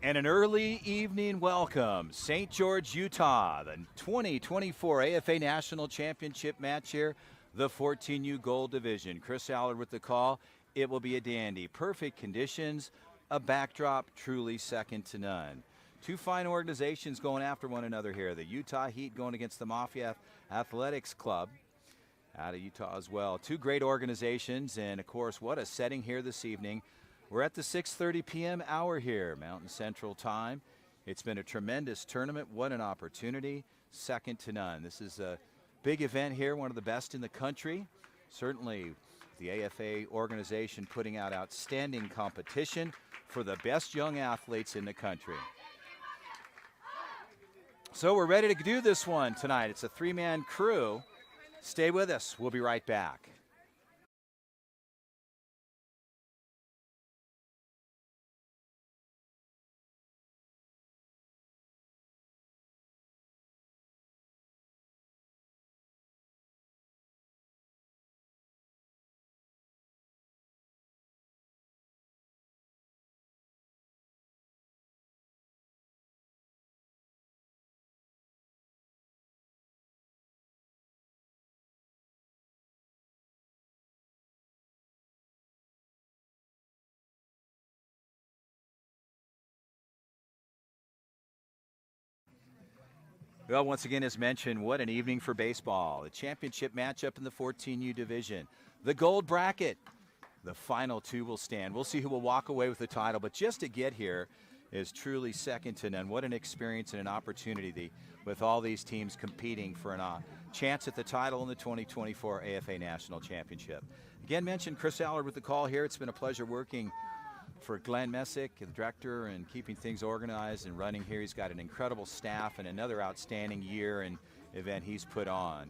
And an early evening welcome, St. George, Utah, the 2024 AFA National Championship match here, the 14U Gold Division. Chris Allard with the call. It will be a dandy. Perfect conditions, a backdrop truly second to none. Two fine organizations going after one another here. The Utah Heat going against the Mafia Athletics Club out of Utah as well. Two great organizations, and of course, what a setting here this evening. We're at the 6:30 p.m. hour here, Mountain Central Time. It's been a tremendous tournament. What an opportunity, second to none. This is a big event here, one of the best in the country. Certainly the AFA organization putting out outstanding competition for the best young athletes in the country. So we're ready to do this one tonight. It's a three-man crew. Stay with us. We'll be right back. Well, once again, as mentioned, what an evening for baseball. The championship matchup in the 14U division. The gold bracket. The final two will stand. We'll see who will walk away with the title, but just to get here is truly second to none. What an experience and an opportunity with all these teams competing for a chance at the title in the 2024 AFA National Championship. Again, mentioned Chris Allard with the call here. It's been a pleasure working for Glenn Messick, the director, and keeping things organized and running here. He's got an incredible staff and another outstanding year and event he's put on.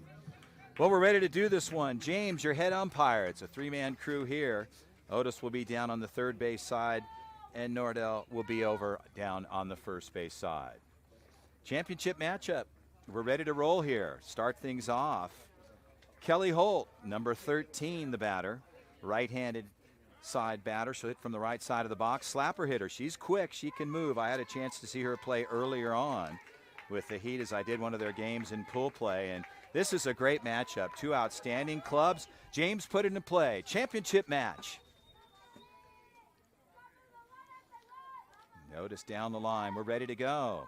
Well, we're ready to do this one. James, your head umpire. It's a three-man crew here. Otis will be down on the third base side, and Nordell will be over down on the first base side. Championship matchup. We're ready to roll here. Start things off. Kelly Holt, number 13, the batter, right-handed side batter. She'll hit from the right side of the box. Slapper hitter. She's quick. She can move. I had a chance to see her play earlier on with the Heat as I did one of their games in pool play. And this is a great matchup. Two outstanding clubs. James put into play. Championship match. Notice down the line. We're ready to go.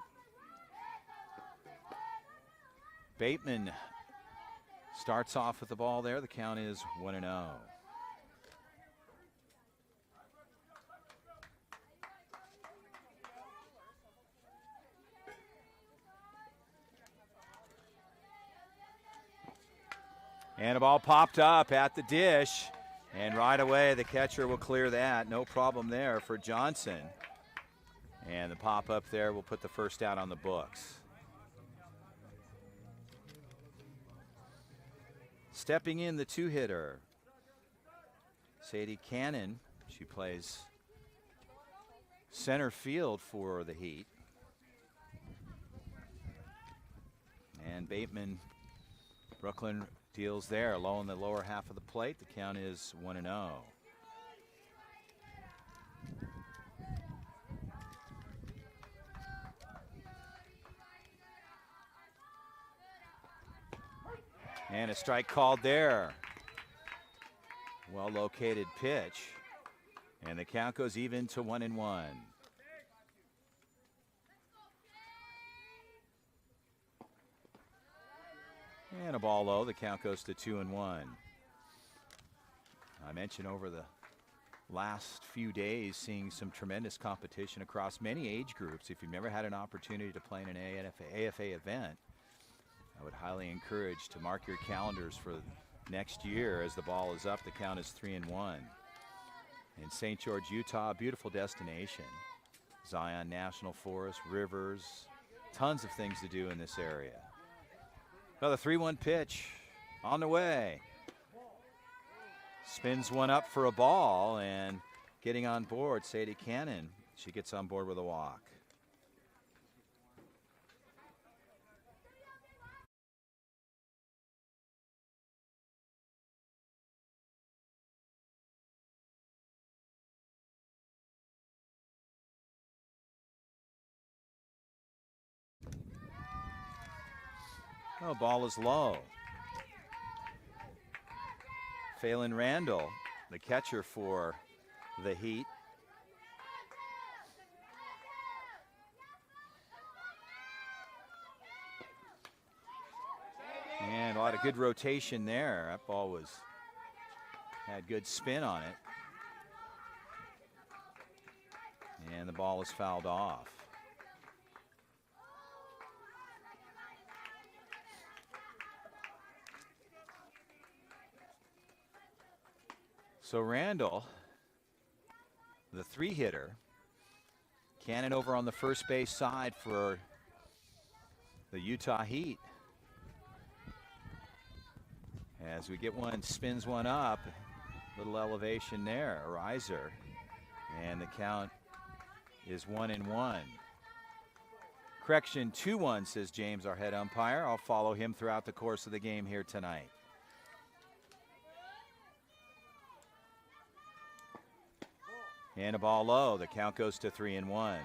Bateman starts off with the ball there. The count is 1-0. And a ball popped up at the dish, and right away the catcher will clear that. No problem there for Johnson. And the pop up there will put the first out on the books. Stepping in, the two-hitter, Sadie Cannon. She plays center field for the Heat. And Bateman, Brooklyn, deals there, low in the lower half of the plate. The count is 1-0. And a strike called there. Well located pitch. And the count goes even to 1-1. And a ball low. The count goes to 2-1. I mentioned over the last few days seeing some tremendous competition across many age groups. If you've never had an opportunity to play in an AFA event, I would highly encourage to mark your calendars for next year. As the ball is up, the count is 3-1. In St. George, Utah, beautiful destination. Zion National Forest, rivers, tons of things to do in this area. Well, the 3-1 pitch on the way. Spins one up for a ball, and getting on board, Sadie Cannon. She gets on board with a walk. Oh, ball is low. Phelan Randall, the catcher for the Heat. And a lot of good rotation there. That ball had good spin on it. And the ball is fouled off. So Randall, the 3-hitter, cannon over on the first base side for the Utah Heat. As we get one, spins one up, little elevation there, a riser, and the count is 1-1. Correction, 2-1, says James, our head umpire. I'll follow him throughout the course of the game here tonight. And a ball low. The count goes to 3-1.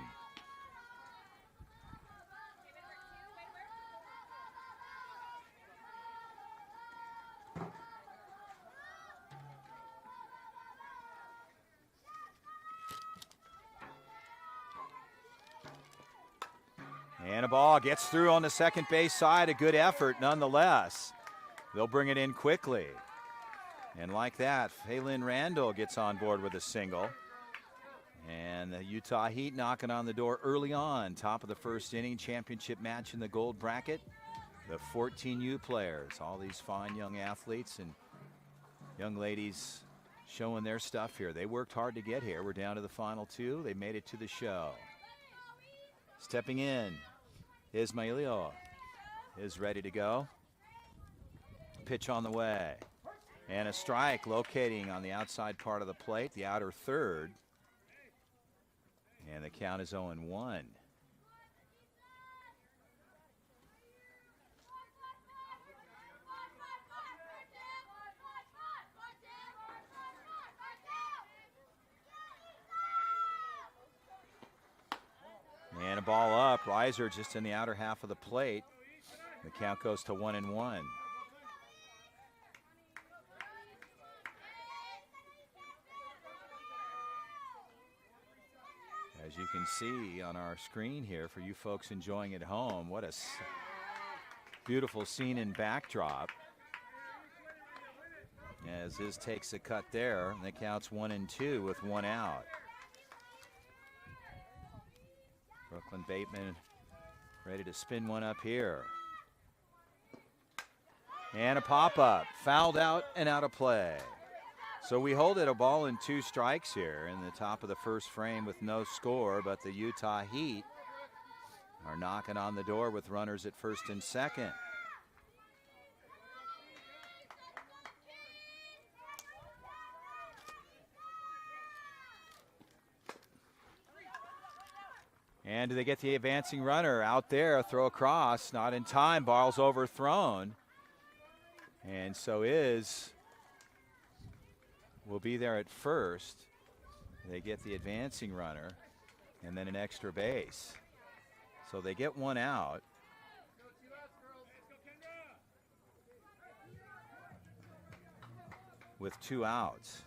And a ball gets through on the second base side. A good effort nonetheless. They'll bring it in quickly. And like that, Phelan Randall gets on board with a single. And the Utah Heat knocking on the door early on. Top of the first inning, championship match in the gold bracket. The 14U players, all these fine young athletes and young ladies showing their stuff here. They worked hard to get here. We're down to the final two. They made it to the show. Stepping in, Ismailio is ready to go. Pitch on the way. And a strike locating on the outside part of the plate, the outer third. And the count is 0-1. And a ball up, riser just in the outer half of the plate. The count goes to 1-1. As you can see on our screen here for you folks enjoying at home, what a beautiful scene and backdrop. As this takes a cut there, and the count's 1-2 with one out. Brooklyn Bateman ready to spin one up here. And a pop-up, fouled out and out of play. So we hold it a ball and 2 strikes here in the top of the first frame with no score, but the Utah Heat are knocking on the door with runners at first and second. And do they get the advancing runner out there, throw across, not in time, ball's overthrown. And so will be there at first. They get the advancing runner and then an extra base. So they get one out. With 2 outs.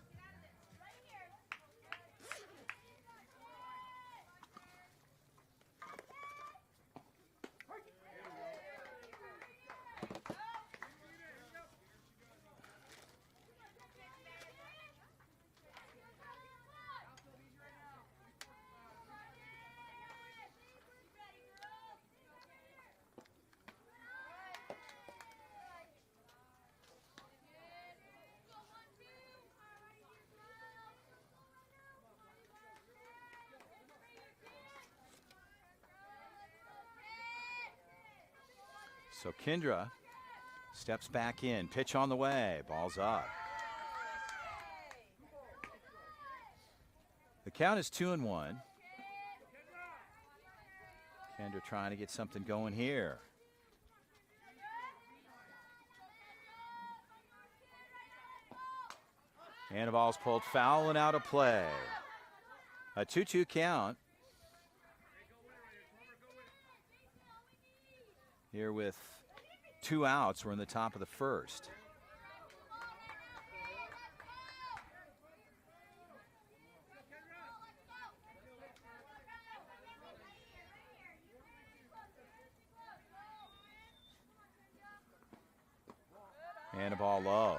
So Kendra steps back in, pitch on the way, ball's up. The count is 2-1. Kendra trying to get something going here. And the ball's pulled foul and out of play. A 2-2 count. Here with 2 outs. We're in the top of the first. And a ball low.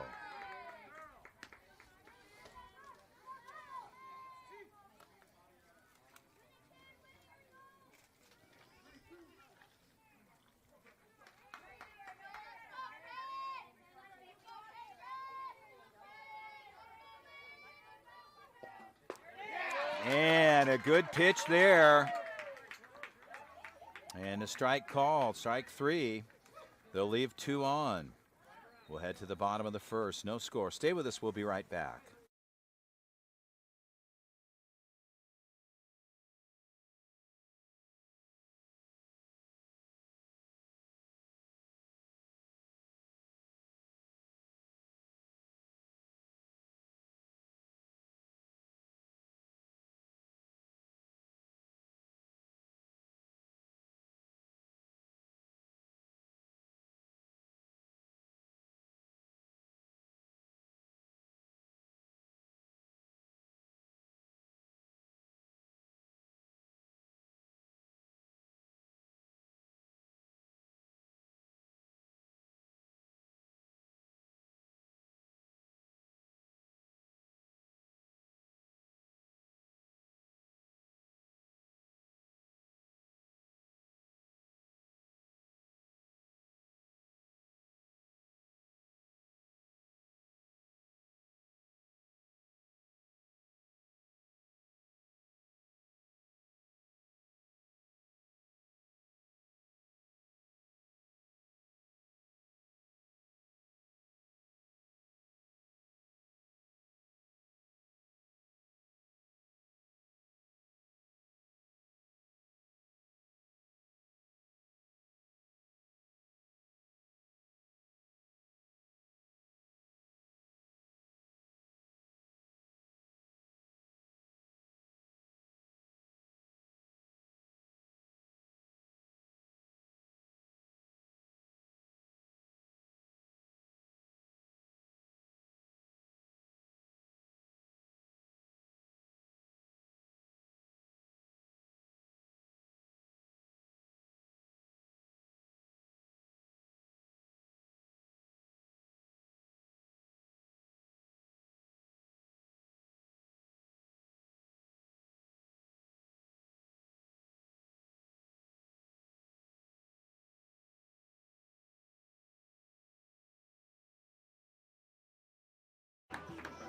And a good pitch there. And a strike called, strike 3. They'll leave 2 on. We'll head to the bottom of the first. No score. Stay with us. We'll be right back.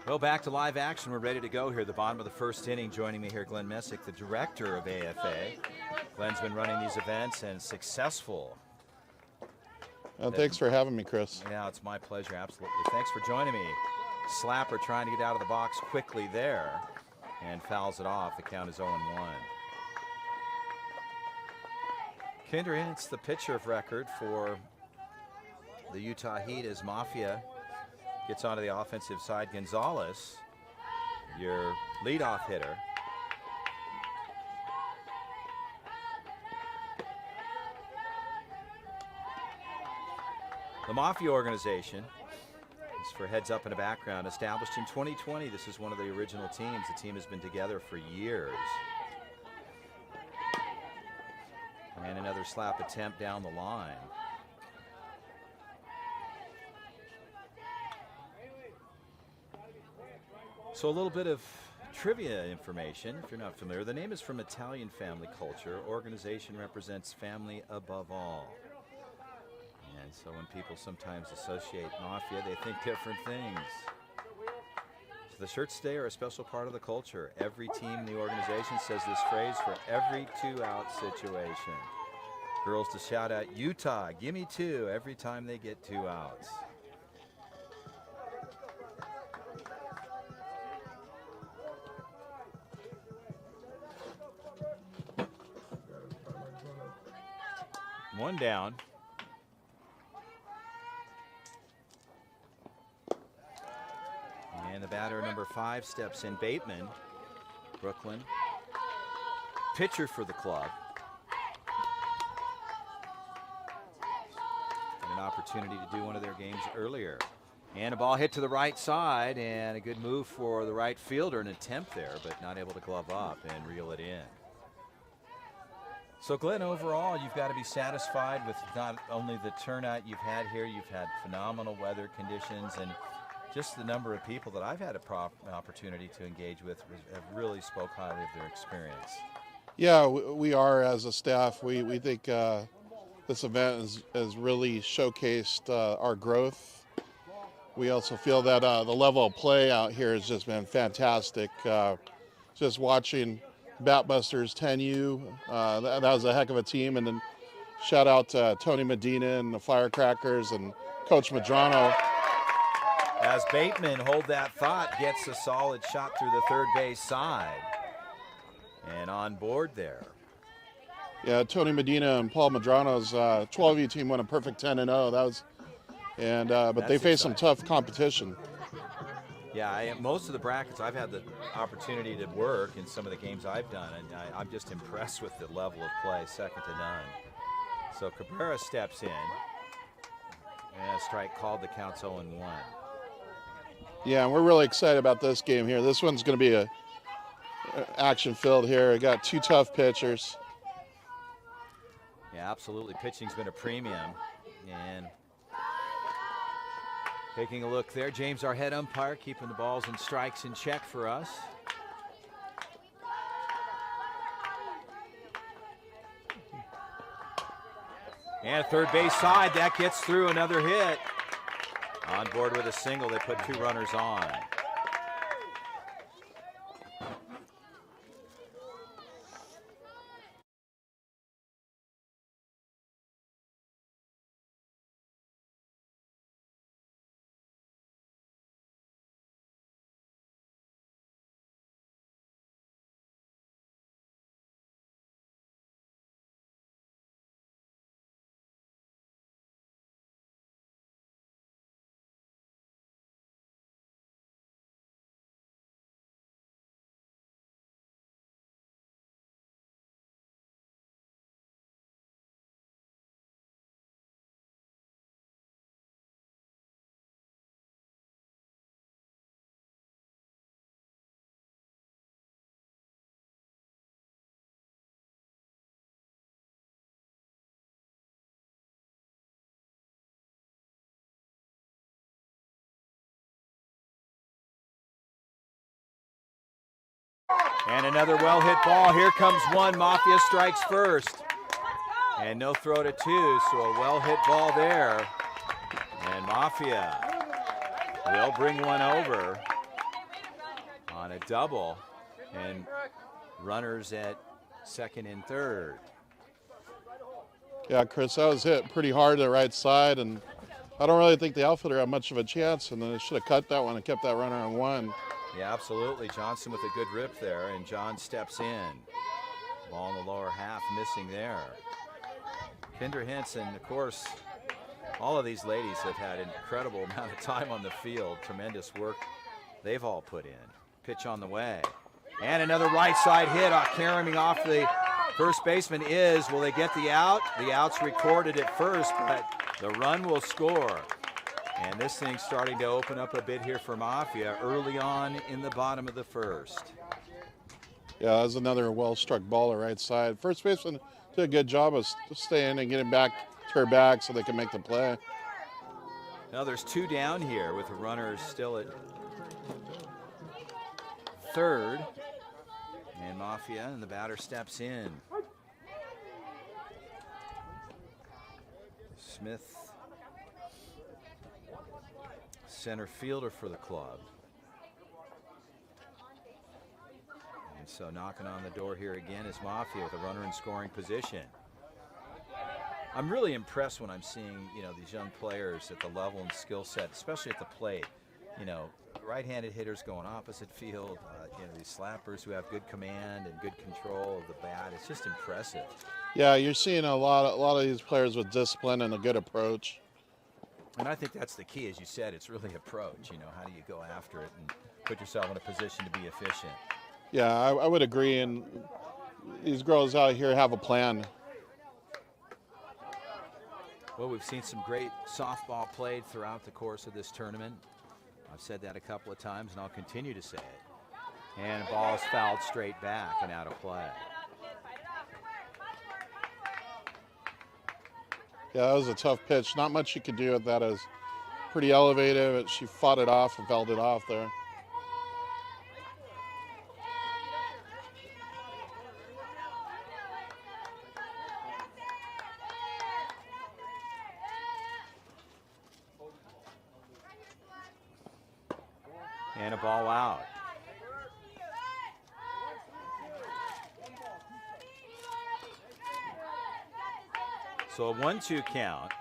Well, back to live action. We're ready to go here. The bottom of the first inning. Joining me here, Glenn Messick, the director of AFA. Glenn's been running these events and successful. Thanks for having me, Chris. Yeah, it's my pleasure. Absolutely. Thanks for joining me. Slapper trying to get out of the box quickly there and fouls it off. The count is 0-1. Kendra, it's the pitcher of record for the Utah Heat as Mafia gets onto the offensive side. Gonzalez, your leadoff hitter. The Mafia organization, just for heads up in the background, established in 2020. This is one of the original teams. The team has been together for years. And another slap attempt down the line. So a little bit of trivia information, if you're not familiar. The name is from Italian family culture. Organization represents family above all. And so when people sometimes associate Mafia, they think different things. So the shirts today are a special part of the culture. Every team in the organization says this phrase for every 2-out situation. Girls to shout out, Utah, give me 2 every time they get 2 outs. One down. And the batter, number 5, steps in. Bateman, Brooklyn, pitcher for the club. And an opportunity to do one of their games earlier. And a ball hit to the right side, and a good move for the right fielder, an attempt there, but not able to glove up and reel it in. So Glenn, overall, you've got to be satisfied with not only the turnout you've had here, you've had phenomenal weather conditions, and just the number of people that I've had an opportunity to engage with have really spoke highly of their experience. Yeah, we are as a staff. We think this event has really showcased our growth. We also feel that the level of play out here has just been fantastic. Just watching Batbusters 10U, that was a heck of a team. And then shout out to Tony Medina and the Firecrackers and Coach Madrano. As Bateman, hold that thought, gets a solid shot through the third base side. And on board there. Yeah, Tony Medina and Paul Madrano's 12U team won a perfect 10-0. That was, but they faced some tough competition. Yeah, most of the brackets I've had the opportunity to work in some of the games I've done, and I'm just impressed with the level of play, second to none. So Cabrera steps in, and a strike called. The count's 0-1. Yeah, and we're really excited about this game here. This one's going to be a action-filled here. We got two tough pitchers. Yeah, absolutely. Pitching's been a premium, and taking a look there, James, our head umpire, keeping the balls and strikes in check for us. And third base side, that gets through, another hit. On board with a single, they put two runners on. And another well-hit ball. Here comes one. Mafia strikes first. And no throw to two, so a well-hit ball there. And Mafia will bring one over on a double. And runners at second and third. Yeah, Chris, that was hit pretty hard to the right side, and I don't really think the outfielder had much of a chance, and then they should have cut that one and kept that runner on one. Yeah, absolutely. Johnson with a good rip there, and John steps in. Ball in the lower half, missing there. Kendra Henson, of course, all of these ladies have had an incredible amount of time on the field. Tremendous work they've all put in. Pitch on the way. And another right side hit, carrying off the first baseman is, will they get the out? The out's recorded at first, but the run will score. And this thing's starting to open up a bit here for Mafia early on in the bottom of the first. Yeah, that was another well-struck ball to right side. First baseman did a good job of staying and getting back to her back so they can make the play. Now there's two down here with the runners still at third. And Mafia and the batter steps in. Smith, center fielder for the club. And so knocking on the door here again is Mafia with a runner in scoring position. I'm really impressed when I'm seeing, these young players at the level and skill set, especially at the plate. Right-handed hitters going opposite field, these slappers who have good command and good control of the bat. It's just impressive. Yeah, you're seeing a lot of these players with discipline and a good approach. And I think that's the key, as you said. It's really approach. How do you go after it and put yourself in a position to be efficient? Yeah, I would agree. And these girls out here have a plan. Well, we've seen some great softball played throughout the course of this tournament. I've said that a couple of times, and I'll continue to say it. And the ball is fouled straight back and out of play. Yeah, that was a tough pitch. Not much you could do with that. It was pretty elevated. She fought it off and fouled it off there. And a ball out. So a 1-2 count.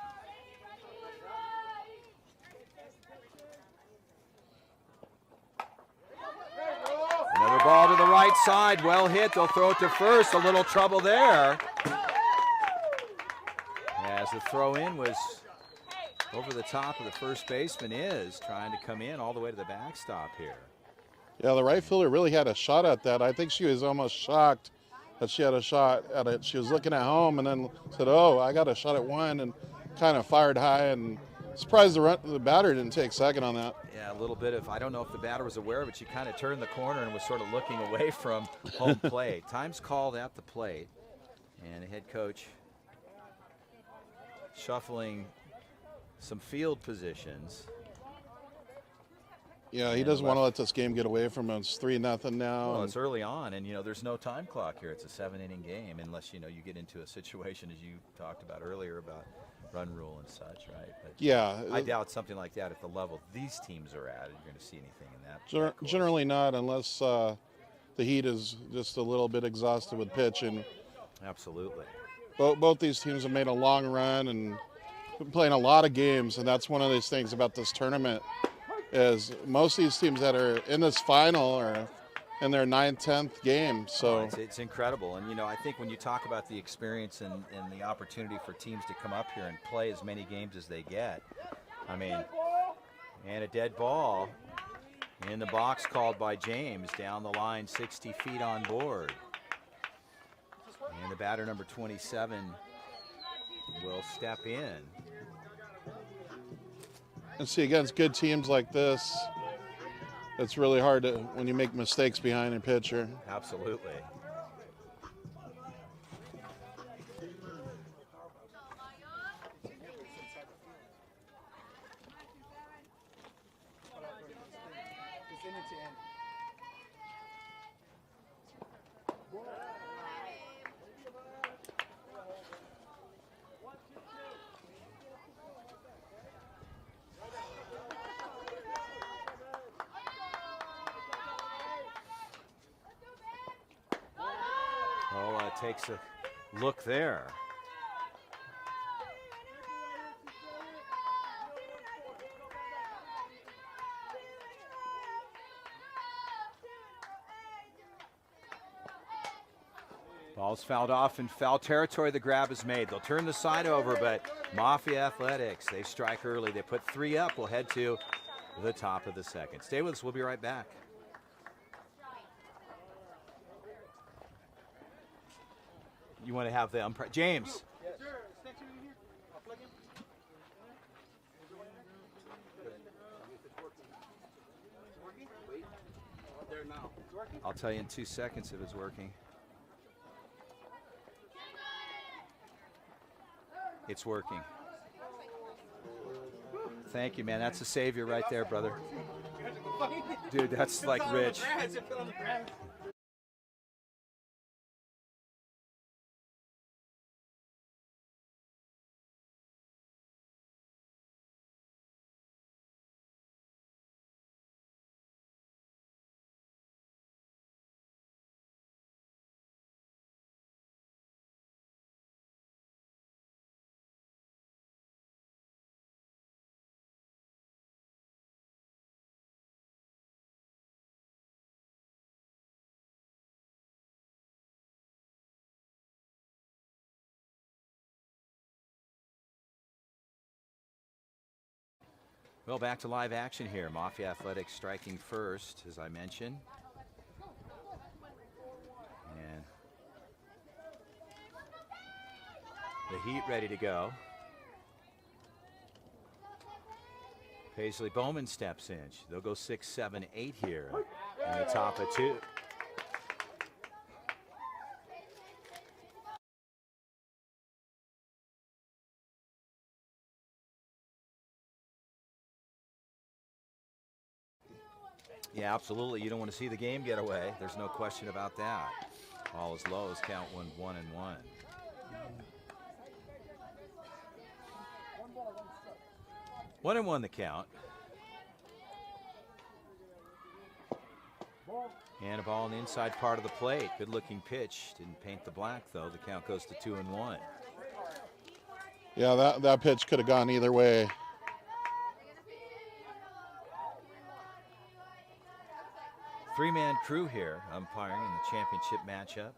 Another ball to the right side, well hit, they'll throw it to first, a little trouble there. As the throw in was over the top of the first baseman, is trying to come in all the way to the backstop here. Yeah, the right fielder really had a shot at that. I think she was almost shocked that she had a shot at it. She was looking at home and then said, oh, I got a shot at one, and kind of fired high, and surprised the batter didn't take second on that. Yeah, a little bit of, I don't know if the batter was aware of it. She kind of turned the corner and was sort of looking away from home plate. Time's called at the plate, and the head coach shuffling some field positions. Yeah, he doesn't want to let this game get away from him. It's 3-0 now. Well, it's early on, and there's no time clock here. It's a 7-inning game, unless you get into a situation, as you talked about earlier, about run rule and such, right? But yeah, I doubt something like that at the level these teams are at, you're going to see anything in that. Generally not, unless the Heat is just a little bit exhausted with pitching. Absolutely. Both these teams have made a long run and been playing a lot of games, and that's one of these things about this tournament. Is most of these teams that are in this final are in their 9th, 10th game. So it's incredible. And, I think when you talk about the experience and the opportunity for teams to come up here and play as many games as they get, and a dead ball in the box called by James down the line 60 feet on board. And the batter, number 27, will step in. And see, against good teams like this, it's really hard when you make mistakes behind a pitcher. Absolutely. Takes a look there. Ball's fouled off in foul territory. The grab is made. They'll turn the side over, but Mafia Athletics, they strike early. They put 3 up. We'll head to the top of the second. Stay with us. We'll be right back. You want to have the umpire, James? Yes, sir. Next to me here. I'll plug him. Working? Wait. There now. It's working? I'll tell you in 2 seconds if it's working. It's working. Thank you, man. That's a savior right there, brother. Dude, that's like rich. Well, back to live action here. Mafia Athletics striking first, as I mentioned. And the Heat ready to go. Paisley Bowman steps in. They'll go 6, 7, 8 here in the top of 2. Yeah, absolutely. You don't want to see the game get away. There's no question about that. All as low as count 1, 1 and 1. One and 1 the count. And a ball on the inside part of the plate. Good looking pitch. Didn't paint the black though. The count goes to 2 and 1. Yeah, that pitch could have gone either way. Three-man crew here umpiring in the championship matchup.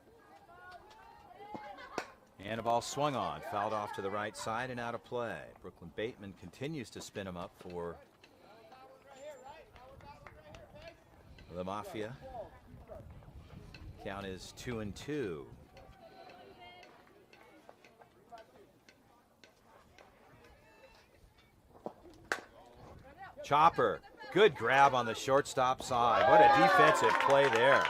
And a ball swung on, fouled off to the right side and out of play. Brooklyn Bateman continues to spin him up for the Mafia. Count is 2 and 2. Chopper, good grab on the shortstop side. What a defensive play there.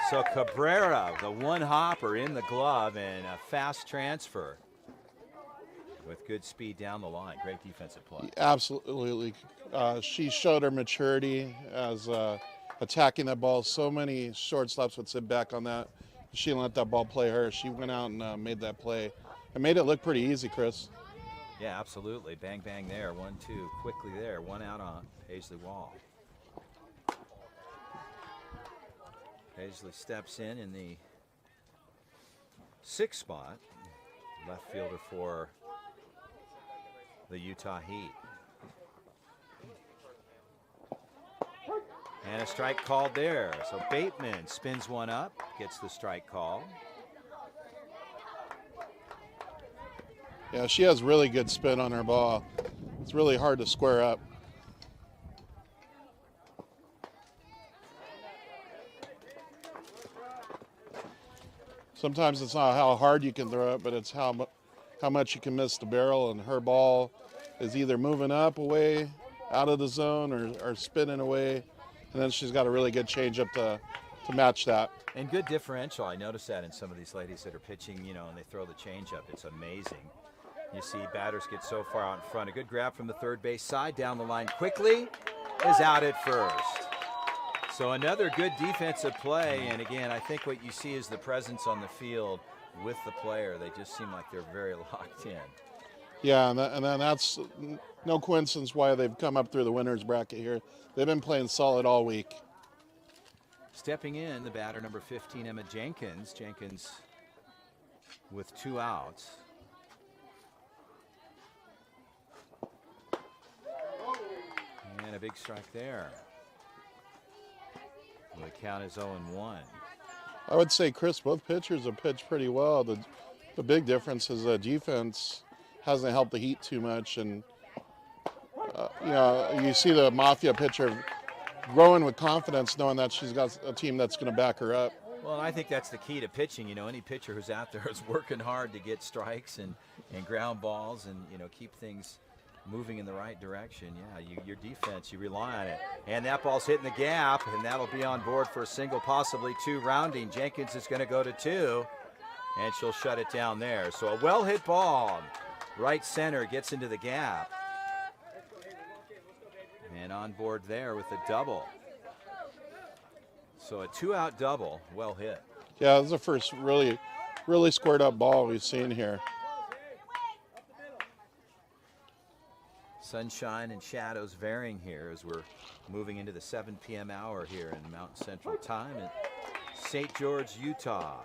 So Cabrera, the one hopper in the glove and a fast transfer with good speed down the line. Great defensive play. Absolutely. She showed her maturity as attacking that ball. So many shortstops would sit back on that. She didn't let that ball play her. She went out and made that play. And made it look pretty easy, Chris. Yeah, absolutely. Bang, bang there. 1, 2, quickly there. One out on Paisley Wall. Paisley steps in the 6th spot. Left fielder for the Utah Heat. And a strike called there. So Bateman spins one up, gets the strike call. Yeah, she has really good spin on her ball. It's really hard to square up. Sometimes it's not how hard you can throw it, but it's how much you can miss the barrel, and her ball is either moving up away out of the zone or spinning away, and then she's got a really good changeup to match that. And good differential. I noticed that in some of these ladies that are pitching, you know, and they throw the changeup. It's amazing. You see batters get so far out in front. A good grab from the third base side down the line quickly is out at first. So another good defensive play, and again, I think what you see is the presence on the field with the player. They just seem like they're very locked in. Yeah, and then that's no coincidence why they've come up through the winner's bracket here. They've been playing solid all week. Stepping in, the batter number 15, Emma Jenkins. Jenkins with 2 outs. And a big strike there. Well, the count is 0-1. I would say, Chris, both pitchers have pitched pretty well. The big difference is the defense hasn't helped the Heat too much. And, you see the Mafia pitcher growing with confidence, knowing that she's got a team that's going to back her up. Well, I think that's the key to pitching. You know, any pitcher who's out there is working hard to get strikes and ground balls and, you know, keep things moving in the right direction. Yeah, your defense, you rely on it. And that ball's hitting the gap, and that'll be on board for a single, possibly 2 rounding. Jenkins is going to go to 2, and she'll shut it down there. So a well-hit ball. Right center gets into the gap. And on board there with a double. So a 2-out double, well hit. Yeah, this is the first really squared up ball we've seen here. Sunshine and shadows varying here as we're moving into the 7 p.m. hour here in Mountain Central Time at St. George, Utah.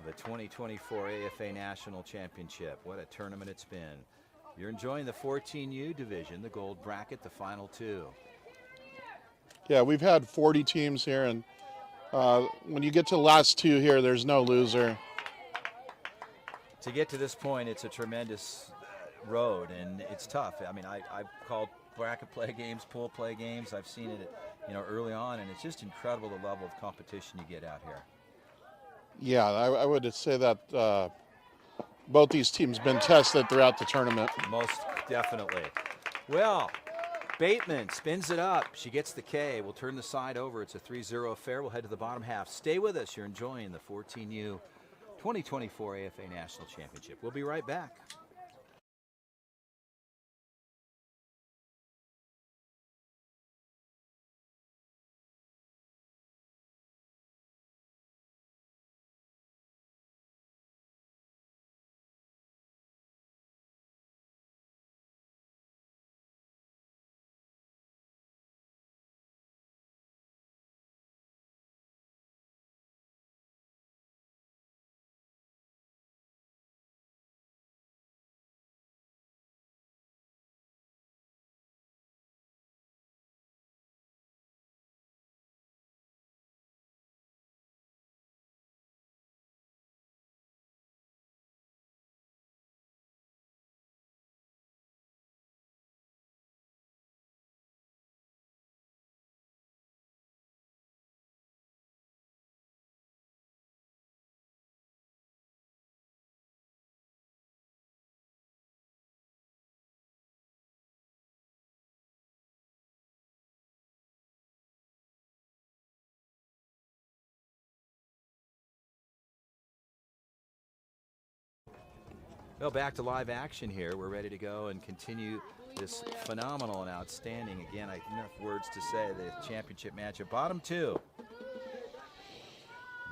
The 2024 AFA National Championship. What a tournament it's been. You're enjoying the 14U division, the gold bracket, the final 2. Yeah, we've had 40 teams here, and when you get to the last 2 here, there's no loser. To get to this point, it's a tremendous road, and it's tough. I mean, I've called bracket play games, pool play games. I've seen it, you know, early on, and it's just incredible the level of competition you get out here. Yeah, I would say that both these teams been tested throughout the tournament. Most definitely. Well, Bateman spins it up. She gets the K. We'll turn the side over. It's a 3-0 affair. We'll head to the bottom half. Stay with us. You're enjoying the 14U 2024 AFA National Championship. We'll be right back. Well, back to live action here. We're ready to go and continue this phenomenal and outstanding, again, I have enough words to say, the championship match at bottom two.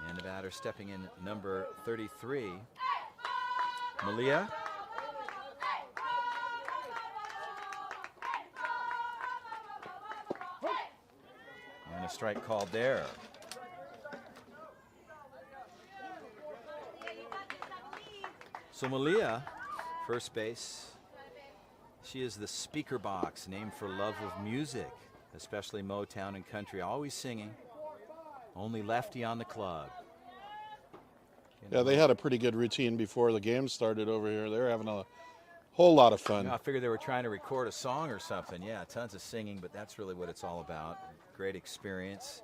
And the batter stepping in number 33, Malia. And a strike called there. So Malia, first base, she is the speaker box, named for love of music, especially Motown and country, always singing. Only lefty on the club. Yeah, they had a pretty good routine before the game started over here. They were having a whole lot of fun. I figured they were trying to record a song or something. Yeah, tons of singing, but that's really what it's all about. Great experience.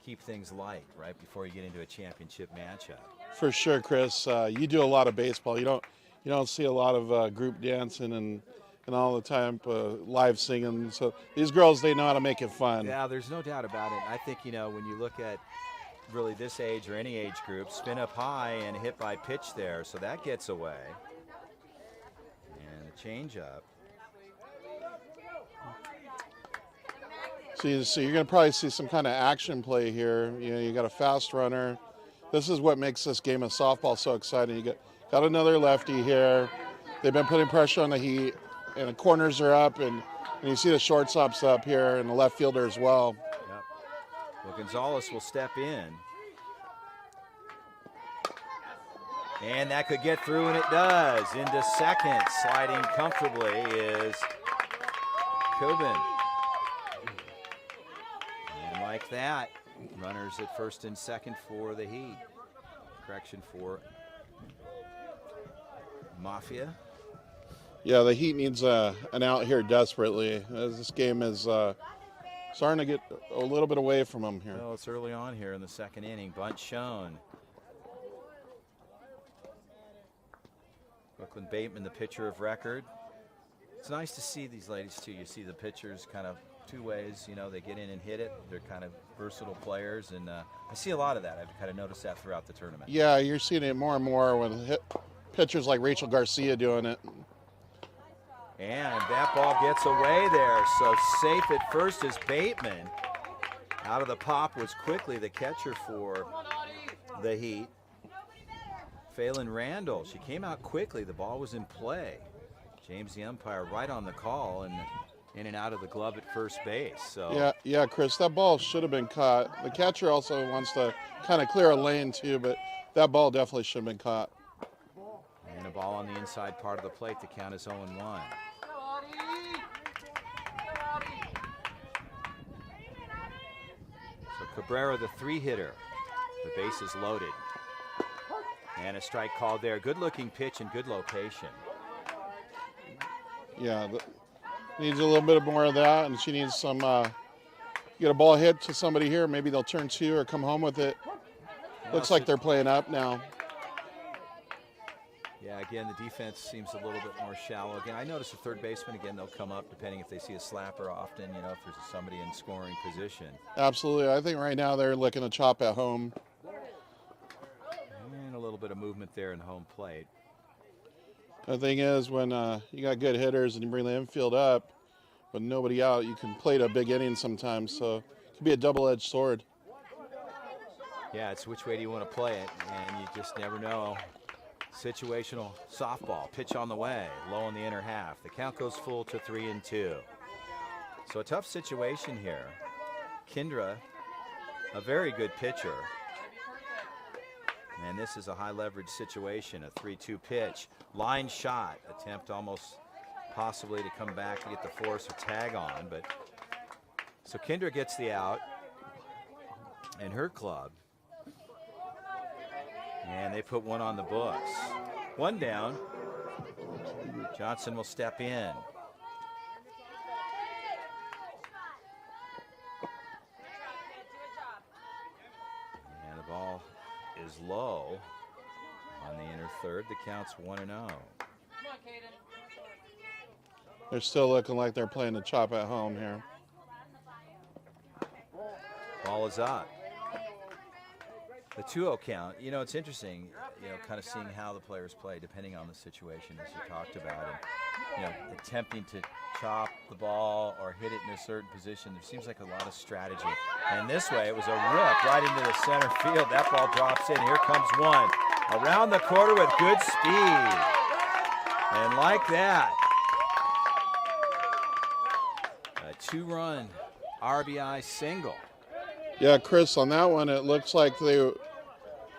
Keep things light right before you get into a championship matchup. For sure, Chris. You do a lot of baseball. You don't see a lot of group dancing and all the time live singing. So these girls, they know how to make it fun. Yeah, there's no doubt about it. I think, when you look at really this age or any age group, spin up high and hit by pitch there. So that gets away. And a change up. So you're going to probably see some kind of action play here. You got a fast runner. This is what makes this game of softball so exciting. You got another lefty here. They've been putting pressure on the Heat, and the corners are up, and you see the shortstop's up here and the left fielder as well. Yep. Well, Gonzalez will step in. And that could get through, and it does. Into second, sliding comfortably is Coben. And like that, runners at first and second for the Heat. Correction for Mafia. Yeah, the Heat needs an out here desperately, as this game is starting to get a little bit away from them here. Well, it's early on here in the second inning. Bunt shown. Brooklyn Bateman, the pitcher of record. It's nice to see these ladies, too. You see the pitchers kind of two ways. They get in and hit it. They're kind of versatile players, and I see a lot of that. I've kind of noticed that throughout the tournament. Yeah, you're seeing it more and more when pitchers like Rachel Garcia doing it. And that ball gets away there, so safe at first is Bateman. Out of the pop was quickly the catcher for the Heat, Phelan Randall. She came out quickly. The ball was in play. James, the umpire, right on the call and in and out of the glove at first base. So yeah, Chris, that ball should have been caught. The catcher also wants to kind of clear a lane too, but that ball definitely should have been caught. And a ball on the inside part of the plate to count as 0-1. So Cabrera, the three-hitter. The base is loaded. And a strike called there. Good-looking pitch and good location. Yeah, needs a little bit more of that, and she needs some. Get a ball hit to somebody here. Maybe they'll turn two or come home with it. Looks like they're playing up now. Yeah, again, the defense seems a little bit more shallow. Again, I notice the third baseman, again, they'll come up depending if they see a slapper often, you know, if there's somebody in scoring position. Absolutely. I think right now they're looking to chop at home. And a little bit of movement there in the home plate. The thing is, when you got good hitters and you bring the infield up with nobody out, you can play to a big inning sometimes. So it could be a double-edged sword. Yeah, it's which way do you want to play it, and you just never know. Situational softball, pitch on the way, low in the inner half. The count goes full to 3-2. So a tough situation here. Kendra, a very good pitcher. And this is a high leverage situation, a 3-2 pitch. Line shot, attempt almost possibly to come back and get the force or tag on. But so Kendra gets the out in her club. And they put one on the books. One down. Johnson will step in. And the ball is low on the inner third. The count's 1-0. They're still looking like they're playing the chop at home here. Ball is up. The 2-0 count, you know, it's interesting, you know, kind of seeing how the players play depending on the situation, as you talked about. And, you know, attempting to chop the ball or hit it in a certain position, there seems like a lot of strategy. And this way, it was a rip right into the center field. That ball drops in. Here comes one. Around the corner with good speed. And like that, a 2-run RBI single. Yeah, Chris, on that one, it looks like the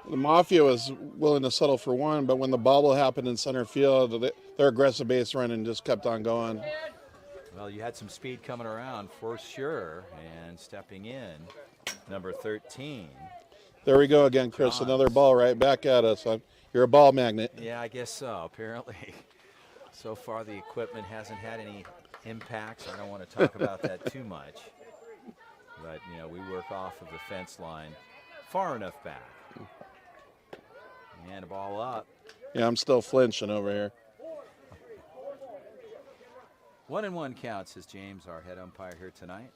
Mafia was willing to settle for one, but when the bobble happened in center field, their aggressive base running just kept on going. Well, you had some speed coming around for sure, and stepping in, number 13. There we go again, Chris. Johns. Another ball right back at us. You're a ball magnet. Yeah, I guess so. Apparently, so far the equipment hasn't had any impacts. I don't want to talk about that too much. But, you know, we work off of the fence line far enough back. And a ball up. Yeah, I'm still flinching over here. 1-1 counts as James, our head umpire here tonight.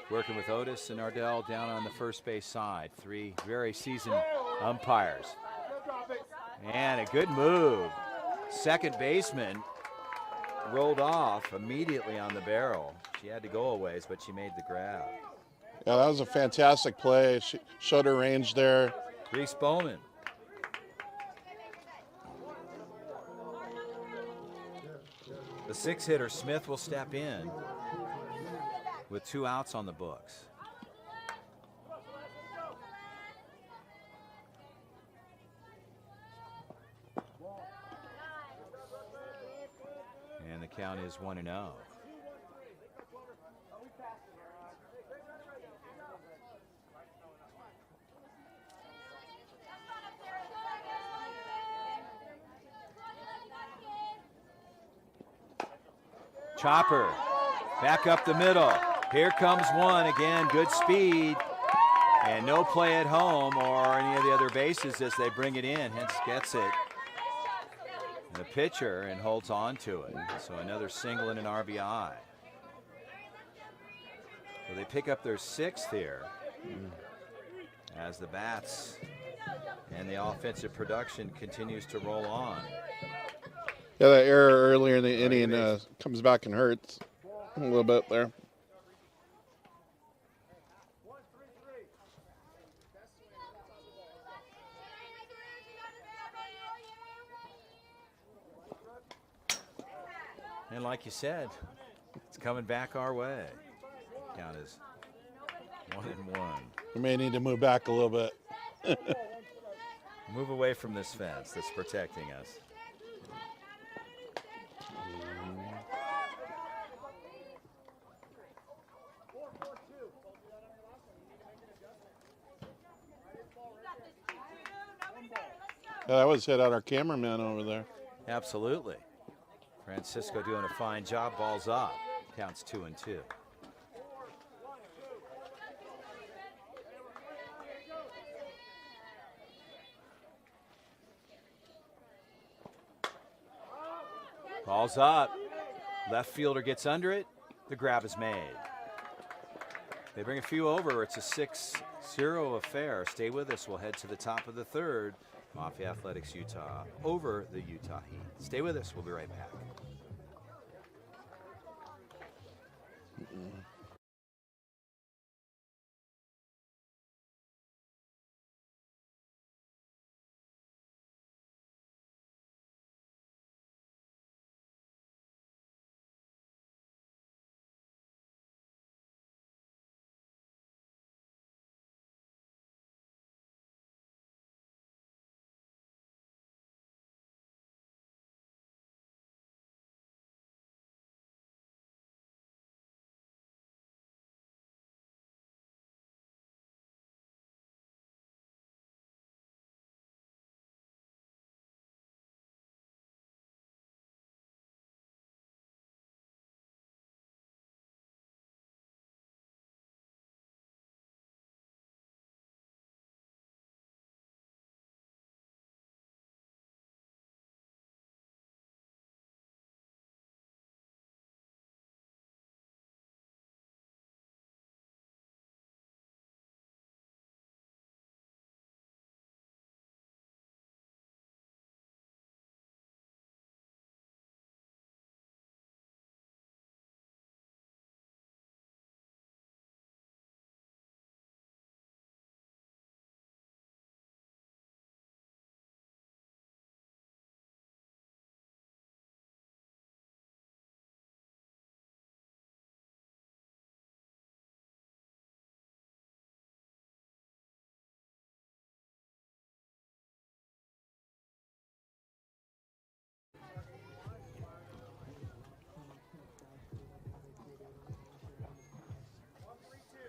Working with Otis and Ardell down on the first base side. 3 very seasoned umpires. And a good move. Second baseman rolled off immediately on the barrel. She had to go a ways, but she made the grab. Yeah, that was a fantastic play. She showed her range there. Reese Bowman. The 6-hitter Smith will step in with 2 outs on the books. And the count is 1-0. Chopper back up the middle. Here comes one again. Good speed. And no play at home or any of the other bases as they bring it in. Hence gets it. The pitcher and holds on to it. So another single and an RBI. So they pick up their 6th here as the bats and the offensive production continues to roll on. Yeah, that error earlier in the inning comes back and hurts a little bit there. And like you said, it's coming back our way. Count is 1-1. We may need to move back a little bit. Move away from this fence that's protecting us. Yeah, that was hit out our cameraman over there. Absolutely. Francisco doing a fine job. Ball's up. Counts 2-2. Ball's up. Left fielder gets under it. The grab is made. They bring a few over. It's a 6-0 affair. Stay with us. We'll head to the top of the third. Mafia Athletics Utah over the Utah Heat. Stay with us. We'll be right back.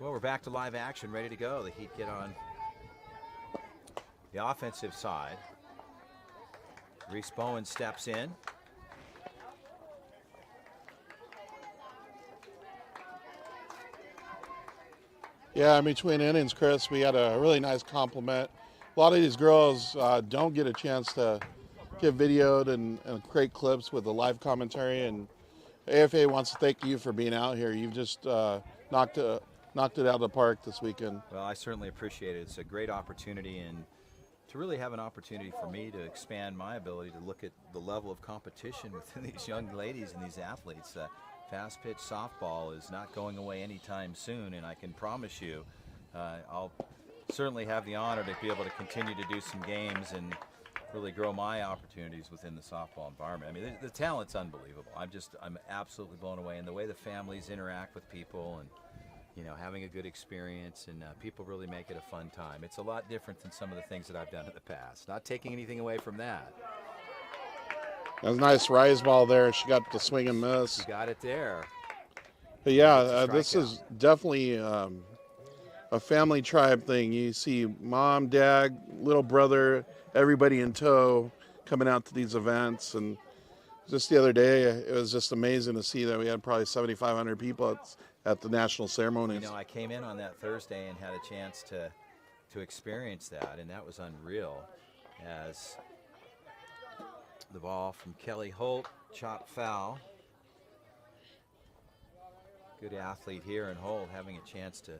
Well, we're back to live action, ready to go. The Heat get on the offensive side. Reese Bowen steps in. Yeah, in between innings, Chris, we had a really nice compliment. A lot of these girls don't get a chance to get videoed and create clips with the live commentary, and AFA wants to thank you for being out here. You've just knocked it out of the park this weekend. Well, I certainly appreciate it. It's a great opportunity, and to really have an opportunity for me to expand my ability to look at the level of competition within these young ladies and these athletes. Fast pitch softball is not going away anytime soon, and I can promise you I'll certainly have the honor to be able to continue to do some games and really grow my opportunities within the softball environment. I mean, the talent's unbelievable. I'm absolutely blown away, and the way the families interact with people and having a good experience, and people really make it a fun time. It's a lot different than some of the things that I've done in the past. Not taking anything away from that. That was a nice rise ball there. She got the swing and miss. You got it there. But yeah, this is definitely a family tribe thing. You see mom, dad, little brother, everybody in tow coming out to these events. And just the other day, it was just amazing to see that we had probably 7,500 people at the national ceremonies. I came in on that Thursday and had a chance to experience that, and that was unreal. As the ball from Kelly Holt, chop foul. Good athlete here, and Holt having a chance to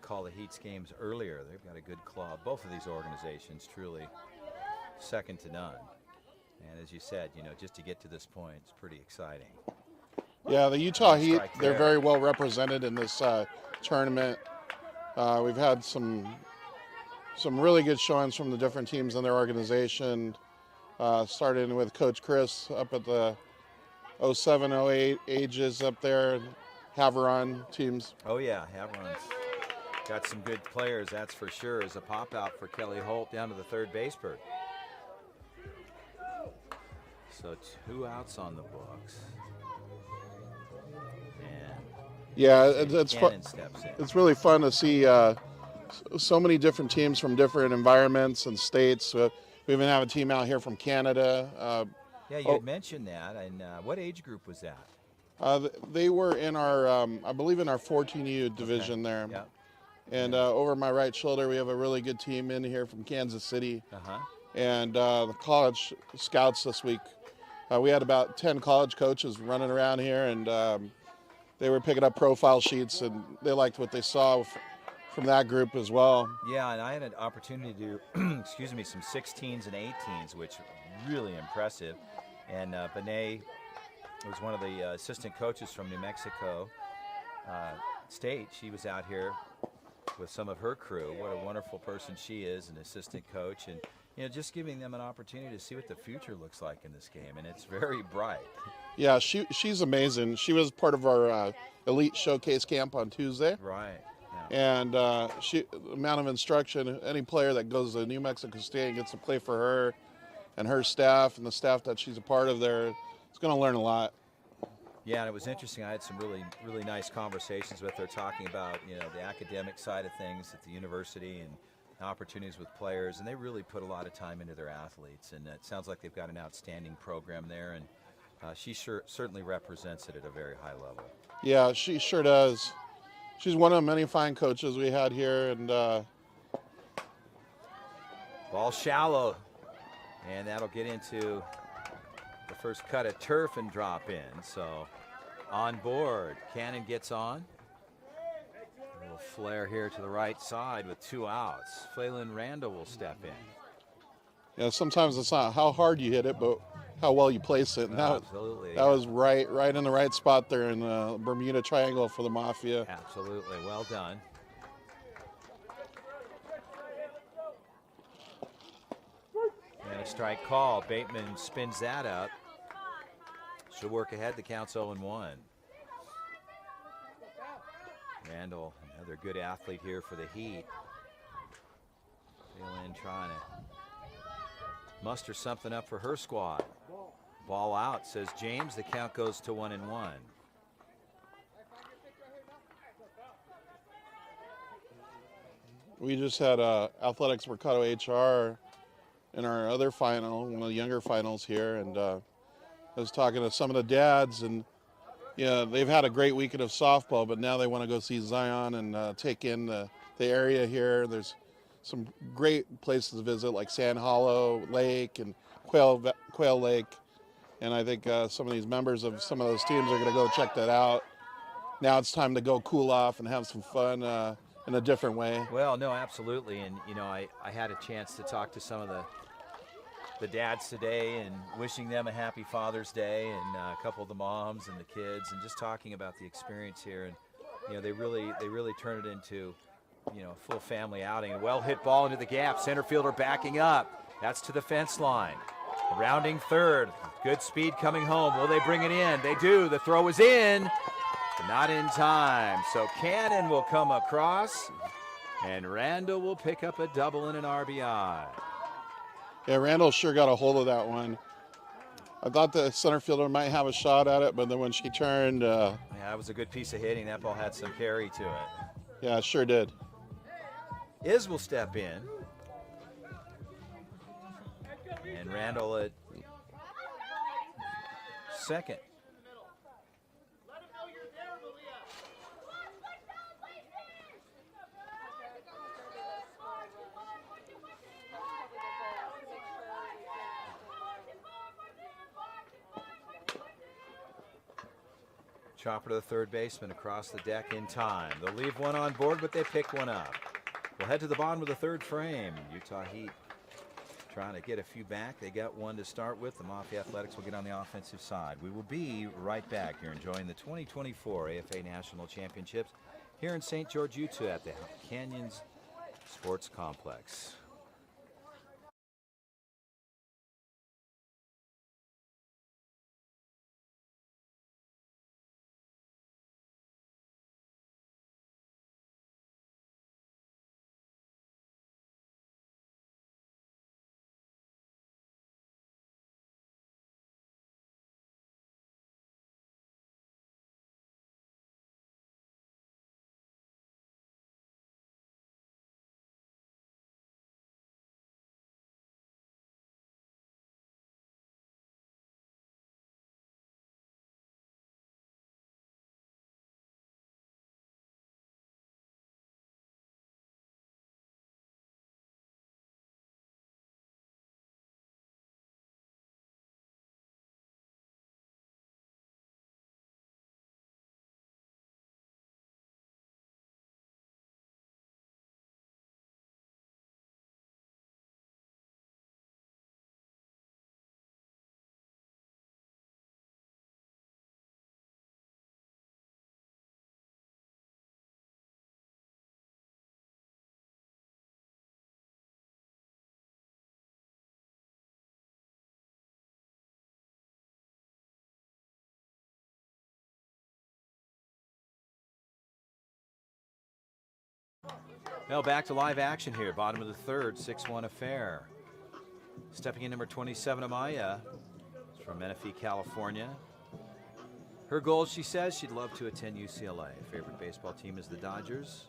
call the Heat's games earlier. They've got a good claw. Both of these organizations truly second to none. And as you said, just to get to this point, it's pretty exciting. Yeah, the Utah Heat, they're very well represented in this tournament. We've had some really good showings from the different teams in their organization, starting with Coach Chris up at the 07, 08 ages up there, Haveron teams. Oh, yeah, Haveron's got some good players, that's for sure. As a pop-out for Kelly Holt down to the third baseman. So 2 outs on the books. Yeah, it's fun. It's really fun to see so many different teams from different environments and states. We even have a team out here from Canada. Yeah, you had mentioned that. And what age group was that? They were in our, I believe, in our 14U division there. Yeah. And over my right shoulder, we have a really good team in here from Kansas City. Uh-huh. And the college scouts this week We had about 10 college coaches running around here, and they were picking up profile sheets, and they liked what they saw from that group as well. Yeah, and I had an opportunity to do, excuse me, some 16s and 18s, which really impressive. And Benet was one of the assistant coaches from New Mexico State. She was out here with some of her crew. What a wonderful person she is, an assistant coach, and just giving them an opportunity to see what the future looks like in this game, and it's very bright. Yeah, she's amazing. She was part of our elite showcase camp on Tuesday. Right. Yeah. And the amount of instruction, any player that goes to New Mexico State and gets to play for her and her staff and the staff that she's a part of there, is going to learn a lot. Yeah, and it was interesting. I had some really, really nice conversations with her talking about, the academic side of things at the university and opportunities with players, and they really put a lot of time into their athletes, and it sounds like they've got an outstanding program there, and she certainly represents it at a very high level. Yeah, she sure does. She's one of many fine coaches we had here, and ball shallow, and that'll get into the first cut of turf and drop in. So on board, Cannon gets on. A little flare here to the right side with 2 outs. Phelan Randall will step in. Yeah, sometimes it's not how hard you hit it, but how well you place it. And Absolutely. That was right in the right spot there in the Bermuda Triangle for the Mafia. Absolutely, well done. And a strike call. Bateman spins that up. She'll work ahead. The count's 0-1. Randall, another good athlete here for the Heat. Phelan trying to muster something up for her squad. Ball out, says James. The count goes to 1-1. We just had Athletics Mercado HR in our other final, one of the younger finals here, and I was talking to some of the dads, and they've had a great weekend of softball, but now they want to go see Zion and take in the area here. There's some great places to visit, like Sand Hollow Lake and Quail Lake, and I think some of these members of some of those teams are going to go check that out. Now it's time to go cool off and have some fun in a different way. Well, no, absolutely, and I had a chance to talk to some of the dads today and wishing them a happy Father's Day, and a couple of the moms and the kids, and just talking about the experience here, and they really turn it into a full family outing. A well hit ball into the gap, center fielder backing up, that's to the fence line, rounding third, good speed coming home. Will they bring it in? They do. The throw is in, but not in time, so Cannon will come across and Randall will pick up a double and an RBI. Yeah, Randall sure got a hold of that one. I thought the center fielder might have a shot at it, but then when she turned... yeah, that was a good piece of hitting. That ball had some carry to it. Yeah, it sure did. Iz will step in. And Randall at second. Chopper to the third baseman across the deck in time. They'll leave one on board, but they pick one up. We'll head to the bottom of the third frame. Utah Heat trying to get a few back. They got one to start with. The Mafia Athletics will get on the offensive side. We will be right back. You're enjoying the 2024 AFA National Championships here in St. George, Utah at the Canyons Sports Complex. Well, back to live action here. Bottom of the third, 6-1 affair. Stepping in number 27, Amaya, from Mafia, California. Her goal, she says, she'd love to attend UCLA. Favorite baseball team is the Dodgers.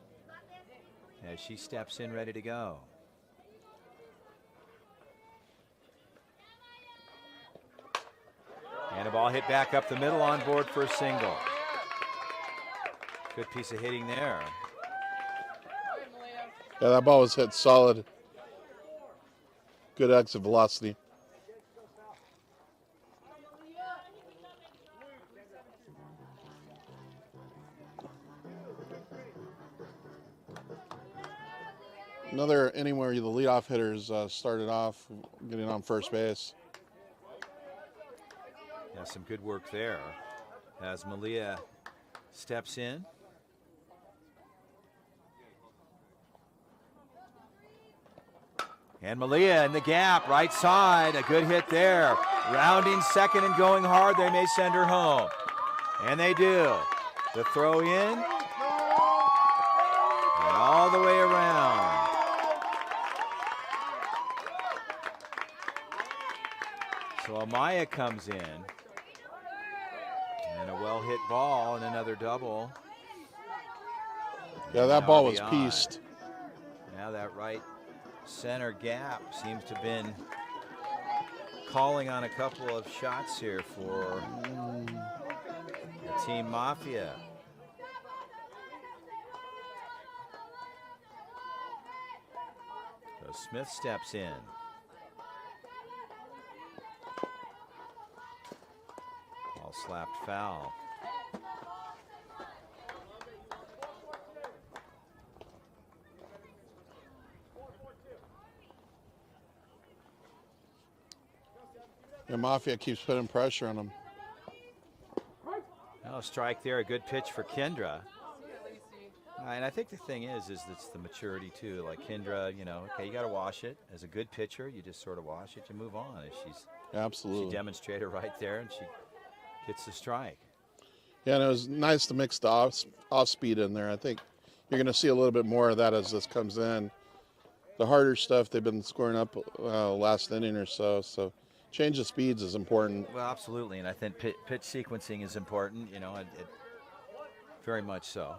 As she steps in, ready to go. And a ball hit back up the middle, on board for a single. Good piece of hitting there. Yeah, that ball was hit solid. Good exit velocity. Another inning where the leadoff hitters started off getting on first base. Yeah, some good work there as Malia steps in. And Malia in the gap, right side, a good hit there. Rounding second and going hard, they may send her home. And they do. The throw in, and all the way around. So Amaya comes in, and a well-hit ball and another double. Yeah, that ball was pieced. Now that right center gap seems to have been calling on a couple of shots here for the Team Mafia. So Smith steps in. Ball slapped foul. And Mafia keeps putting pressure on them. Oh, strike there, a good pitch for Kendra. And I think the thing is it's the maturity too. Like Kendra, you know, okay, you got to wash it. As a good pitcher, you just sort of wash it, you move on. Absolutely. She demonstrated right there, and she gets the strike. Yeah, and it was nice to mix the off speed in there. I think you're going to see a little bit more of that as this comes in. The harder stuff, they've been scoring up last inning or so. So change of speeds is important. Well, absolutely, and I think pitch sequencing is important. You know, it very much so.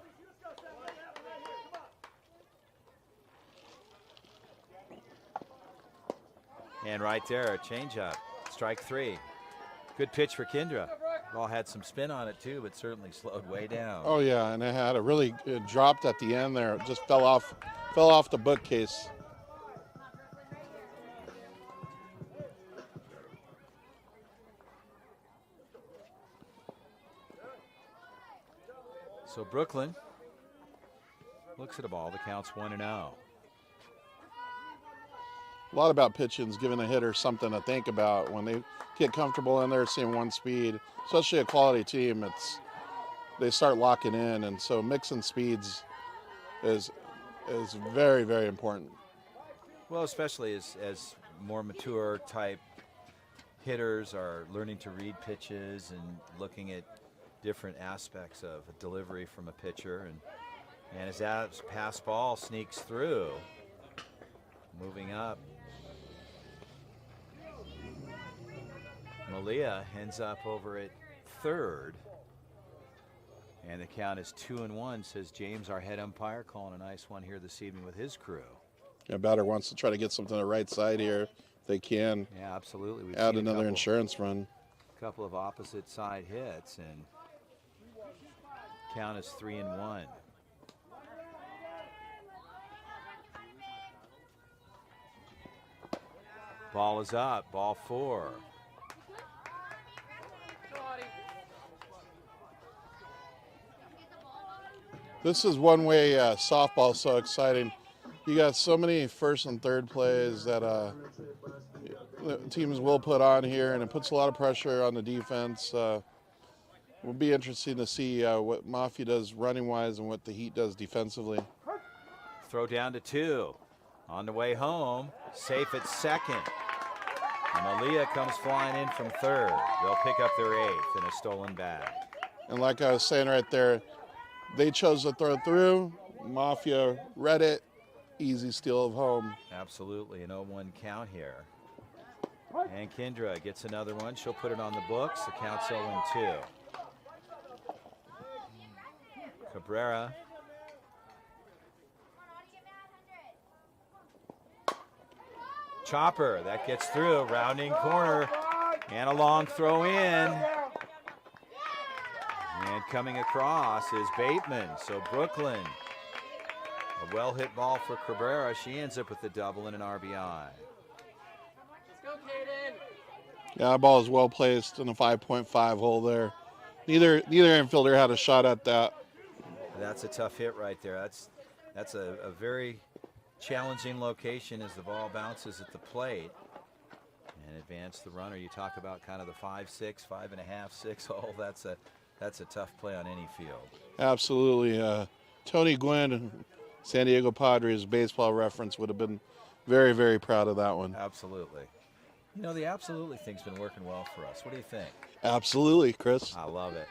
And right there, a changeup, strike three. Good pitch for Kendra. Ball had some spin on it too, but certainly slowed way down. Oh yeah, and it dropped at the end there. It just fell off the bookcase. So Brooklyn looks at a ball. The count's 1-0. A lot about pitching is giving a hitter something to think about when they get comfortable in there, seeing one speed. Especially a quality team, they start locking in, and so mixing speeds is very, very important. Well, especially as more mature type hitters are learning to read pitches and looking at different aspects of a delivery from a pitcher, and as that pass ball sneaks through, moving up, Malia ends up over at third, and the count is 2-1. Says James, our head umpire, calling a nice one here this evening with his crew. Yeah, batter wants to try to get something to the right side here if they can. Yeah, absolutely. We've add seen another insurance run. A couple of opposite side hits, and count is 3-1. Ball is up, ball four. This is one way softball's so exciting. You got so many first and third plays that teams will put on here, and it puts a lot of pressure on the defense. Will be interesting to see what Mafia does running-wise and what the Heat does defensively. Throw down to two. On the way home, safe at second. Malia comes flying in from third. They'll pick up their eighth in a stolen bag. And like I was saying right there, they chose to throw through. Mafia read it, easy steal of home. Absolutely, an 0-1 count here. And Kendra gets another one. She'll put it on the books. The count's 0-2. Cabrera. Chopper, that gets through. Rounding corner. And a long throw in. And coming across is Bateman. So Brooklyn. A well-hit ball for Cabrera. She ends up with the double and an RBI. Yeah, that ball is well placed in a 5.5 hole there. Neither infielder had a shot at that. That's a tough hit right there. That's a very challenging location as the ball bounces at the plate. And advance the runner. You talk about kind of the 5-6, 5.5, 6 hole. That's a tough play on any field. Absolutely. Tony Gwynn, San Diego Padres baseball reference, would have been very, very proud of that one. Absolutely. You know, the absolutely thing's been working well for us. What do you think? Absolutely, Chris. I love it.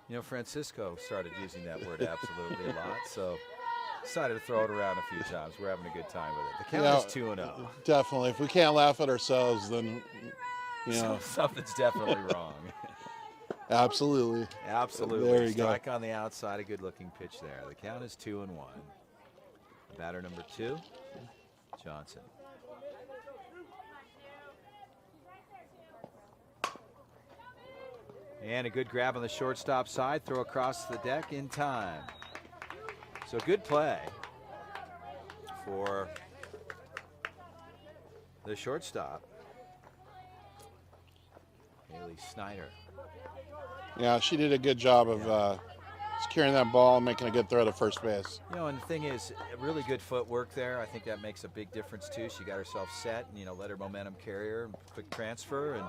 You know, Francisco started using that word absolutely a lot, so decided to throw it around a few times. We're having a good time with it. The count is 2-0. Definitely. If we can't laugh at ourselves, then, Something's definitely wrong. Absolutely. Absolutely. There you go. Strike on the outside, a good-looking pitch there. The count is 2-1. Batter number 2, Johnson. And a good grab on the shortstop side, throw across the deck in time. So good play for the shortstop, Haley Snyder. Yeah, she did a good job of securing that ball and making a good throw to first base. You know, and the thing is, really good footwork there. I think that makes a big difference too. She got herself set and, let her momentum carry her, quick transfer, and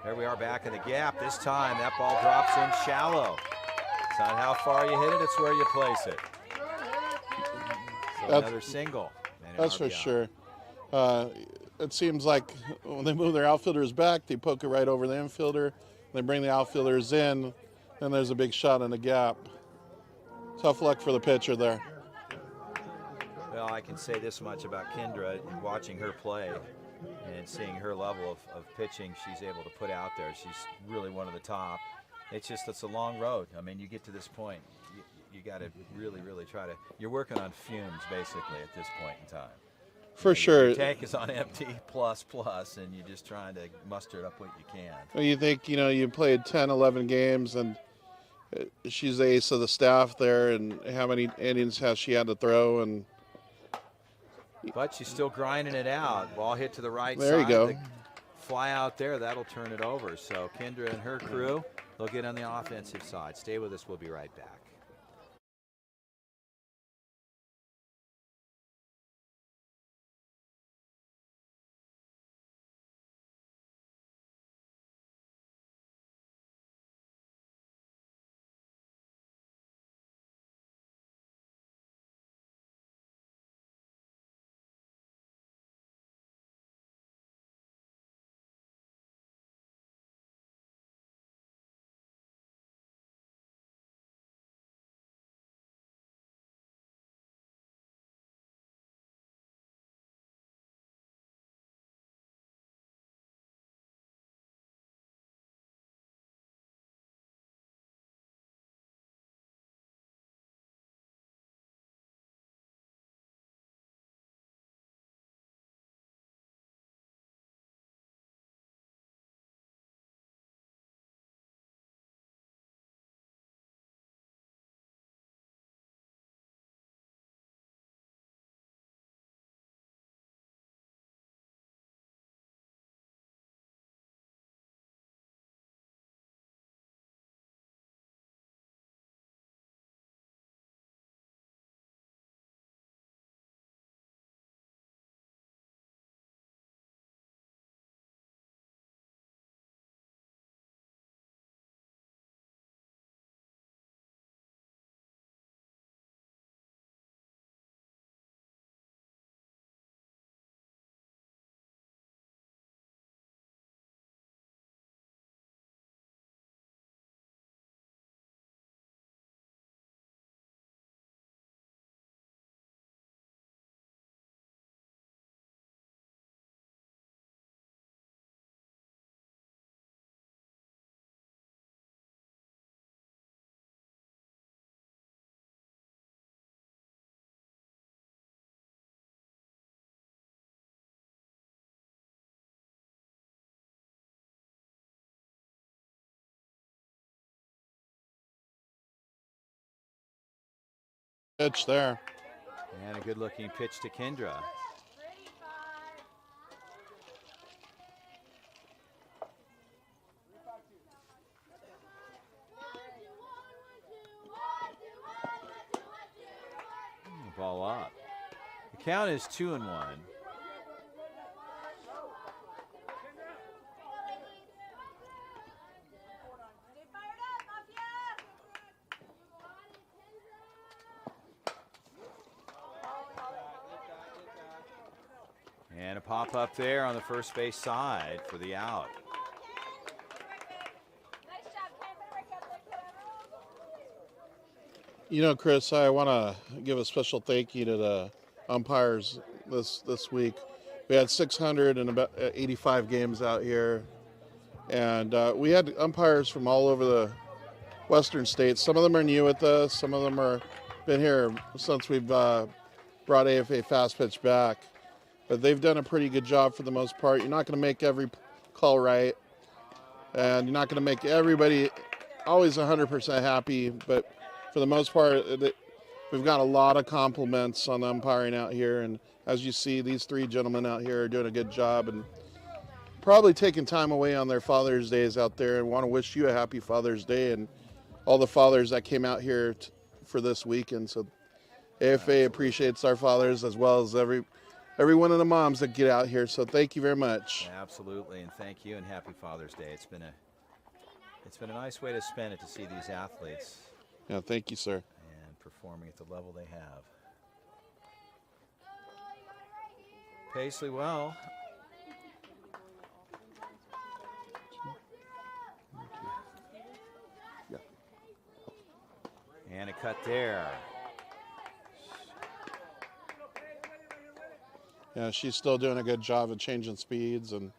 there we are back in the gap. This time that ball drops in shallow. It's not how far you hit it, it's where you place it. So another single. And an That's for RBI. sure. It seems like when they move their outfielders back, they poke it right over the infielder. They bring the outfielders in, and there's a big shot in the gap. Tough luck for the pitcher there. Well, I can say this much about Kendra, watching her play and seeing her level of pitching she's able to put out there. She's really one of the top. It's a long road. I mean, you get to this point, you got to really, really try to, you're working on fumes basically at this point in time. For sure. Your tank is on empty, plus, and you're just trying to muster it up what you can. Well, you think, you played 10, 11 games, and she's the ace of the staff there, and how many innings has she had to throw? And But she's still grinding it out. Ball hit to the right side. There you go. The fly out there, that'll turn it over. So Kendra and her crew, they'll get on the offensive side. Stay with us. We'll be right back. pitch there. And a good-looking pitch to Kendra. Ball up. The count is 2-1. And a pop up there on the first base side for the out. You know, Chris, I want to give a special thank you to the umpires this week. We had 685 games out here, and we had umpires from all over the western states. Some of them are new with us. Some of them are been here since we've brought AFA fast pitch back. But they've done a pretty good job for the most part. You're not going to make every call right, and you're not going to make everybody always 100% happy, but for the most part, we've got a lot of compliments on umpiring out here. And as you see, these three gentlemen out here are doing a good job and probably taking time away on their Father's Days out there, and want to wish you a happy Father's Day and all the fathers that came out here for this weekend. So AFA appreciates our fathers as well as every one of the moms that get out here. So thank you very much. Absolutely, and thank you, and happy Father's Day. It's been a nice way to spend it, to see these athletes. Yeah, thank you, sir. And performing at the level they have. Paisley, well. Yeah. And a cut there. Yeah, she's still doing a good job of changing speeds, and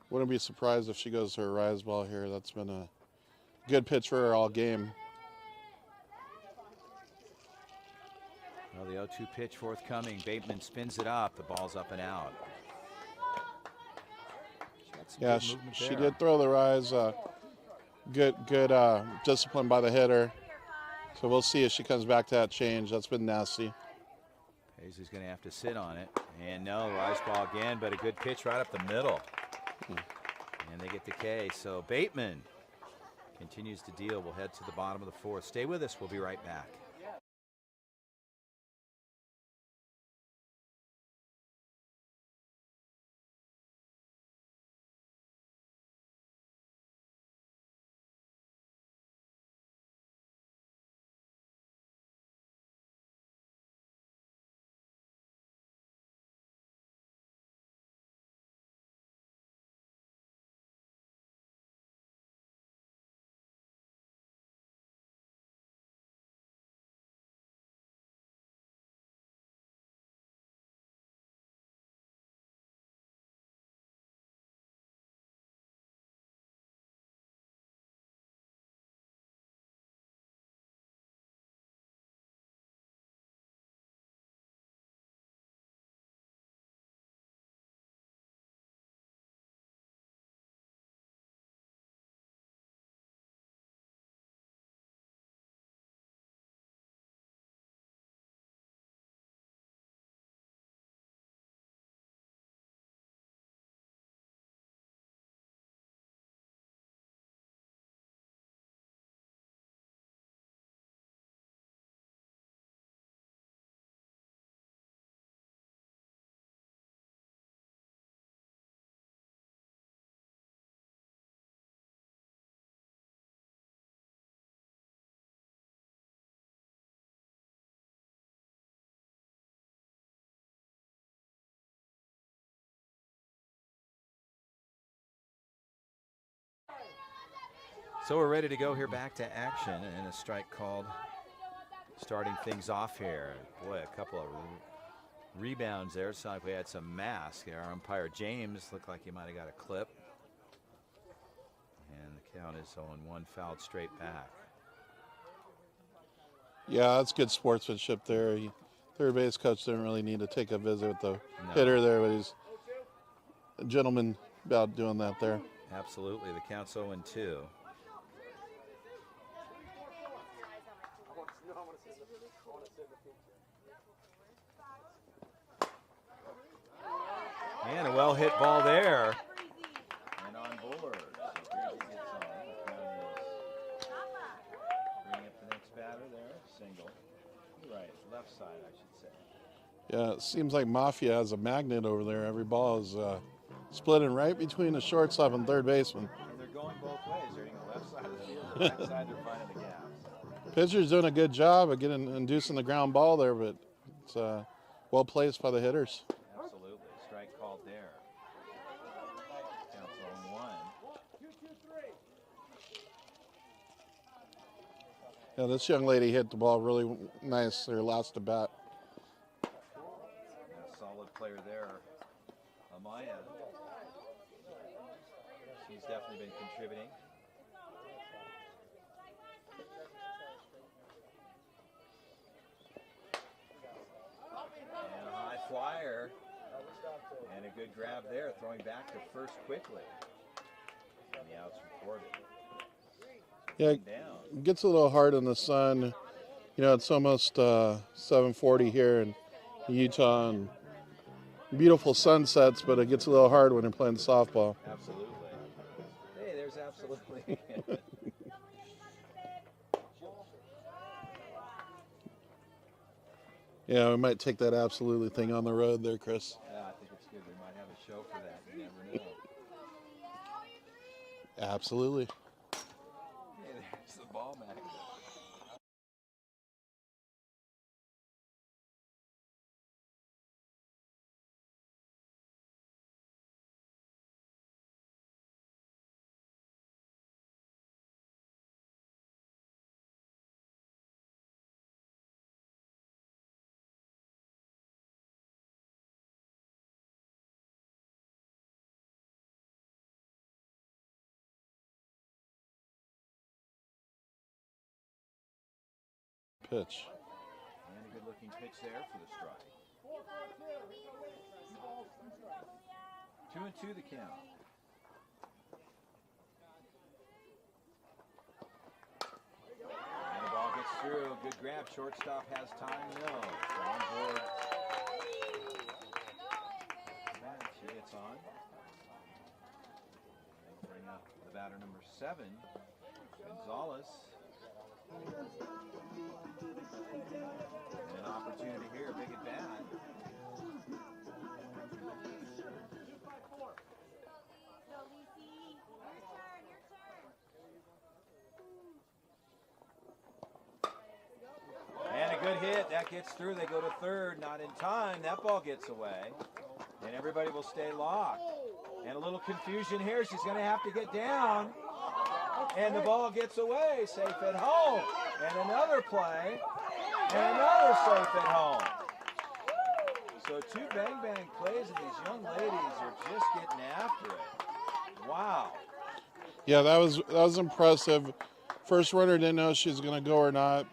wouldn't be surprised if she goes to her rise ball here. That's been a good pitch for her all game. Well, the 0-2 pitch forthcoming. Bateman spins it up. The ball's up and out. Yeah, she did throw the rise. Good discipline by the hitter. So we'll see if she comes back to that change. That's been nasty. Paisley's going to have to sit on it. And no, rise ball again, but a good pitch right up the middle. And they get the K. So Bateman continues to deal. We'll head to the bottom of the fourth. Stay with us. We'll be right back. So we're ready to go here back to action, and a strike called starting things off here. Boy, a couple of rebounds there. It's like we had some mask. Our umpire James looked like he might have got a clip. And the count is 0-1, fouled straight back. Yeah, that's good sportsmanship there. Third base coach didn't really need to take a visit with the hitter there, but he's a gentleman about doing that there. Absolutely. The count's 0-2. And a well-hit ball there. And on board. So Breezy gets on. Bringing up the next batter there. Single. Right, left side, I should say. Yeah, it seems like Mafia has a magnet over there. Every ball is splitting right between the shortstop and third baseman. And they're going both ways. They're hitting the left side of the field, the right side, they're finding the gaps. Pitcher's doing a good job of inducing the ground ball there, but it's well placed by the hitters. Absolutely. Strike called there. Counts on 1. Yeah, this young lady hit the ball really nice her last at bat. A solid player there. Amaya. She's definitely been contributing. And a high flyer. And a good grab there, throwing back to first quickly. And the out's recorded. Yeah, Down. it gets a little hard in the sun. You know, it's almost 7:40 here in Utah, and beautiful sunsets, but it gets a little hard when you're playing softball. Absolutely. Hey, there's absolutely. Yeah, we might take that absolutely thing on the road there, Chris. Yeah, I think it's good. We might have a show for that. You never know. Absolutely. Hey, there's the ball magnet. Pitch. And a good looking pitch there for the strike. 2-2 the count. And the ball gets through. Good grab. Shortstop has time. No. On board. She gets on. They bring up the batter number 7, Gonzalez. And an opportunity here, big at bat. And a good hit, that gets through. They go to third, not in time. That ball gets away. And everybody will stay locked. And a little confusion here. She's going to have to get down. And the ball gets away, safe at home. And another play, and another safe at home. So 2 bang-bang plays, and these young ladies are just getting after it. Wow. Yeah, that was impressive. First runner didn't know if she was going to go or not,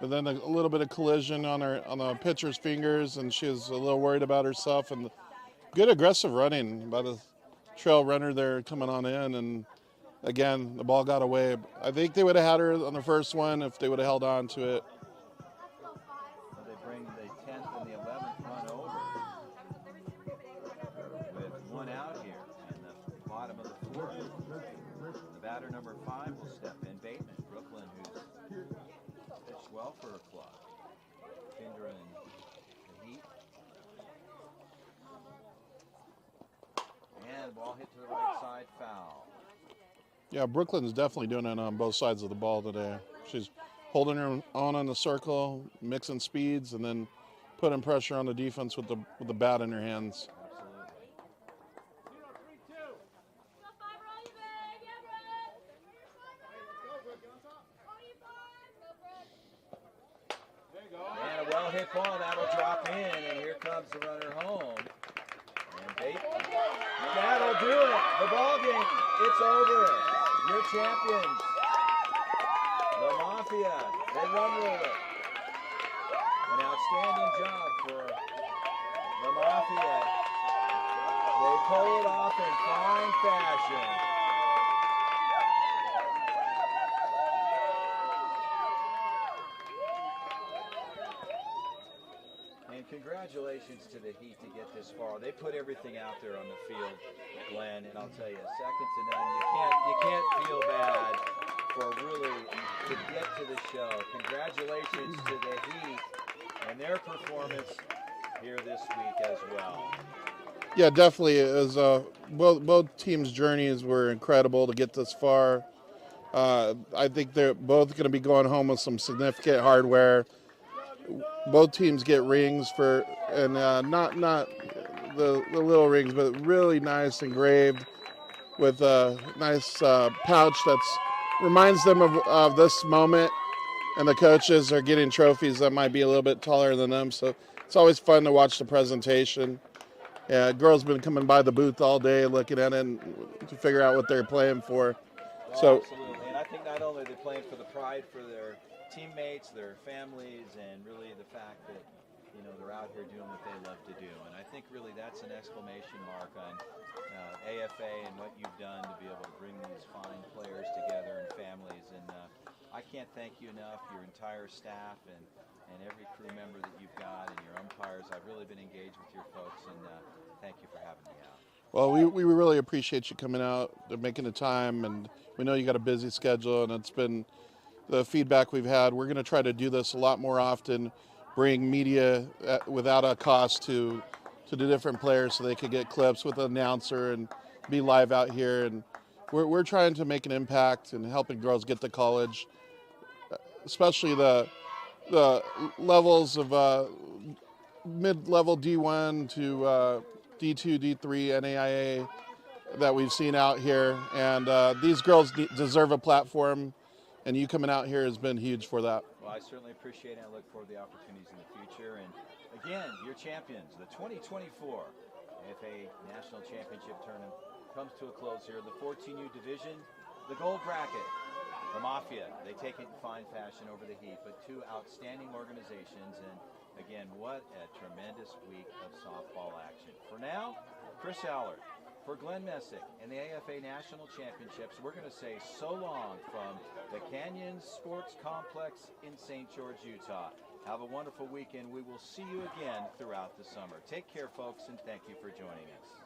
but then a little bit of collision on the pitcher's fingers, and she was a little worried about herself. And good aggressive running by the trail runner there coming on in, and again, the ball got away. I think they would have had her on the first one if they would have held on to it. So they bring the 10th and the 11th run over with 1 out here in the bottom of the 4th. The batter number 5 will step in. Bateman, Brooklyn, who's pitched well for her club. Kendra and the Heat. And the ball hit to the right side, foul. Yeah, Brooklyn's definitely doing it on both sides of the ball today. She's holding her own on the circle, mixing speeds, and then putting pressure on the defense with the bat in her hands. And a well-hit ball, that'll drop in, and here comes the runner home. And Bateman, that'll do it. The ball game, it's over. Your champions, the Mafia, they run rule it. An outstanding job for the Mafia. They pull it off in fine fashion. Congratulations to the Heat to get this far. They put everything out there on the field, Glenn, and I'll tell you, second to none. You can't feel bad for really to get to the show. Congratulations to the Heat and their performance here this week as well. Yeah, definitely. It was both teams' journeys were incredible to get this far. I think they're both going to be going home with some significant hardware. Both teams get rings and not the little rings, but really nice engraved with a nice pouch that reminds them of this moment. And the coaches are getting trophies that might be a little bit taller than them, so it's always fun to watch the presentation. Yeah, girls been coming by the booth all day looking at it and to figure out what they're playing for. Oh, So absolutely, and I think not only they're playing for the pride for their teammates, their families, and really the fact that they're out here doing what they love to do. And I think really that's an exclamation mark on AFA and what you've done to be able to bring these fine players together and families. And I can't thank you enough, your entire staff and every crew member that you've got and your umpires. I've really been engaged with your folks, and thank you for having me out. Well, we really appreciate you coming out and making the time, and we know you got a busy schedule, and it's been the feedback we've had. We're going to try to do this a lot more often, bring media without a cost to the different players so they could get clips with an announcer and be live out here. And we're trying to make an impact and helping girls get to college, especially the levels of mid-level D1 to D2, D3, NAIA that we've seen out here. And these girls deserve a platform, and you coming out here has been huge for that. Well, I certainly appreciate it. I look forward to the opportunities in the future. And again, your champions, the 2024 AFA National Championship Tournament comes to a close here. The 14U division, the gold bracket, the Mafia. They take it in fine fashion over the Heat, but two outstanding organizations. And again, what a tremendous week of softball action. For now, Chris Allard. For Glenn Messick and the AFA National Championships, we're going to say so long from the Canyon Sports Complex in St. George, Utah. Have a wonderful weekend. We will see you again throughout the summer. Take care, folks, and thank you for joining us.